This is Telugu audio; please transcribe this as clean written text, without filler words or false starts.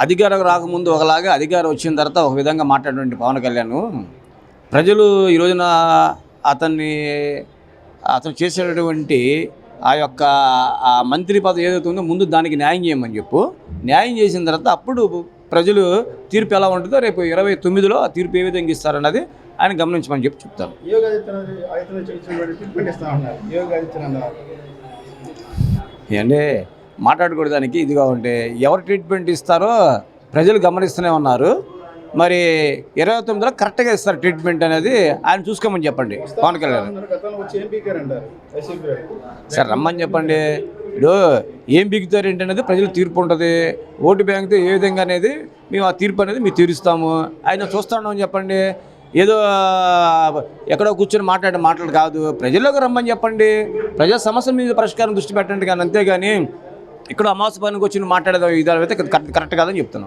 అధికారం రాకముందు ఒకలాగా, అధికారం వచ్చిన తర్వాత ఒక విధంగా మాట్లాడినటువంటి పవన్ కళ్యాణ్ ప్రజలు ఈ రోజున అతను చేసేటటువంటి ఆ యొక్క ఆ మంత్రి పదవి ఏదైతే ఉందో ముందు దానికి న్యాయం చేయమని చెప్పు. న్యాయం చేసిన తర్వాత అప్పుడు ప్రజలు తీర్పు ఎలా ఉంటుందో రేపు 29లో ఆ తీర్పు ఏ విధంగా ఇస్తారన్నది ఆయన గమనించమని చెప్తాను. ఏంటంటే మాట్లాడుకోవడానికి ఇదిగా ఉంటే ఎవరు ట్రీట్మెంట్ ఇస్తారో ప్రజలు గమనిస్తూనే ఉన్నారు. మరి 29లో కరెక్ట్గా ఇస్తారు ట్రీట్మెంట్ అనేది ఆయన చూసుకోమని చెప్పండి పవన్ కళ్యాణ్ సార్. రమ్మని చెప్పండి. ఇప్పుడు ఏం బిగుతారు ఏంటనేది ప్రజలు తీర్పు ఉంటుంది. ఓటు బ్యాంక్తో ఏ విధంగా అనేది మేము ఆ తీర్పు అనేది మేము తీరుస్తాము. ఆయన చూస్తామని చెప్పండి. ఏదో ఎక్కడో కూర్చొని మాట్లాడే మాటలు కాదు, ప్రజల్లోకి రమ్మని చెప్పండి. ప్రజా సమస్యల మీద పరిష్కారం దృష్టి పెట్టండి కానీ, అంతేగాని ఇక్కడ అమావాస్య పనికి వచ్చి మాట్లాడేది ఇది అయితే కరెక్ట్ కాదని చెప్తున్నాం.